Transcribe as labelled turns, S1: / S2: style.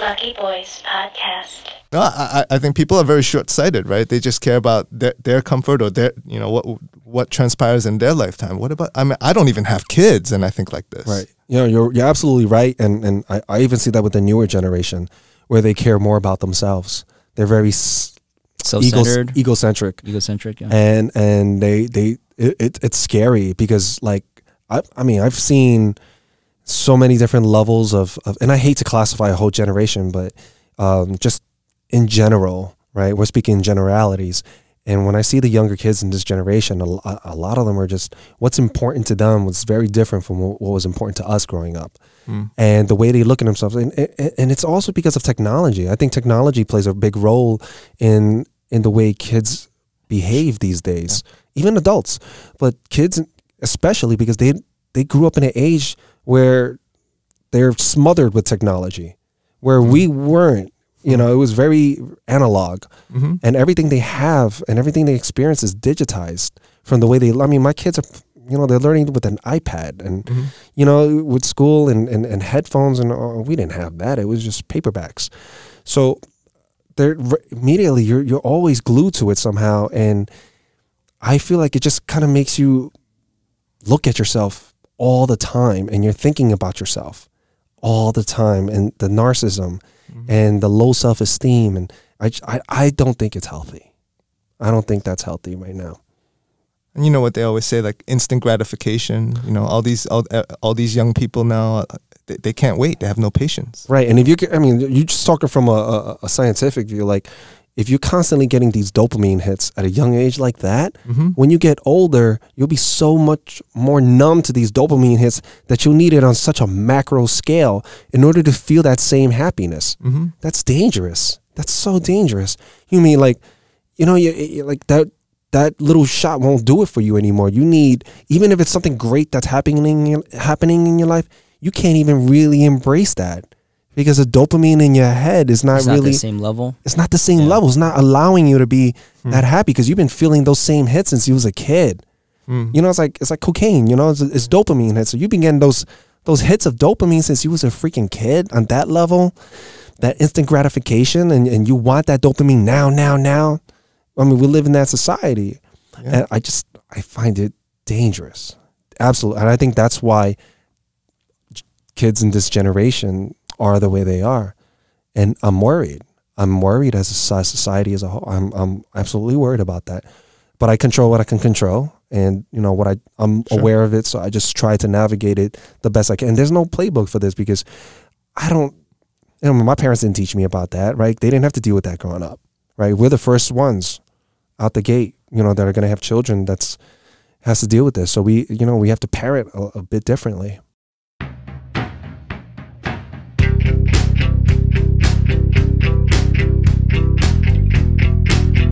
S1: Lucky Boys Podcast.
S2: No, I think people are very short-sighted, right? They just care about their comfort or their, you know, what transpires in their lifetime. What about, I mean, I don't even have kids and I think like this.
S3: Right. You know, you're absolutely right. And I even see that with the newer generation where they care more about themselves. They're very
S4: self-centered,
S3: egocentric,
S4: yeah.
S3: And it's scary because, like, I mean, I've seen so many different levels of, and I hate to classify a whole generation, but just in general, right? We're speaking in generalities. And when I see the younger kids in this generation, a lot of them are just, what's important to them was very different from what was important to us growing up. And the way they look at themselves. And it's also because of technology. I think technology plays a big role in the way kids behave these days, even adults. But kids especially, because they grew up in an age where they're smothered with technology, where we weren't. You know, it was very analog, and everything they have and everything they experience is digitized from the way they, I mean, my kids are, you know, they're learning with an iPad and, you know, with school and headphones, and we didn't have that. It was just paperbacks. So they're immediately, you're always glued to it somehow. And I feel like it just kind of makes you look at yourself all the time, and you're thinking about yourself all the time, and the narcissism and the low self-esteem, and I don't think it's healthy. I don't think that's healthy right now.
S2: And you know what they always say, like instant gratification. You know, all these young people now, they can't wait. They have no patience.
S3: Right, and if you, I mean, you just talking from a scientific view, like if you're constantly getting these dopamine hits at a young age like that, when you get older, you'll be so much more numb to these dopamine hits that you'll need it on such a macro scale in order to feel that same happiness. That's dangerous. That's so dangerous. You mean, like, you know, you like that little shot won't do it for you anymore. You need, even if it's something great that's happening in your life, you can't even really embrace that. Because the dopamine in your head is not really
S4: the same level.
S3: It's not the same level. It's not allowing you to be that happy because you've been feeling those same hits since you was a kid. You know, it's like cocaine. You know, it's dopamine hits. So you've been getting those hits of dopamine since you was a freaking kid on that level, that instant gratification, and you want that dopamine now. I mean, we live in that society, and I find it dangerous, absolutely, and I think that's why kids in this generation are the way they are, and I'm worried. I'm worried as a society as a whole. I'm absolutely worried about that. But I control what I can control, and you know what I'm aware of it. So I just try to navigate it the best I can. And there's no playbook for this because I don't. You know, my parents didn't teach me about that. Right? They didn't have to deal with that growing up. Right? We're the first ones out the gate. You know, that are going to have children has to deal with this. So we have to parent a bit differently.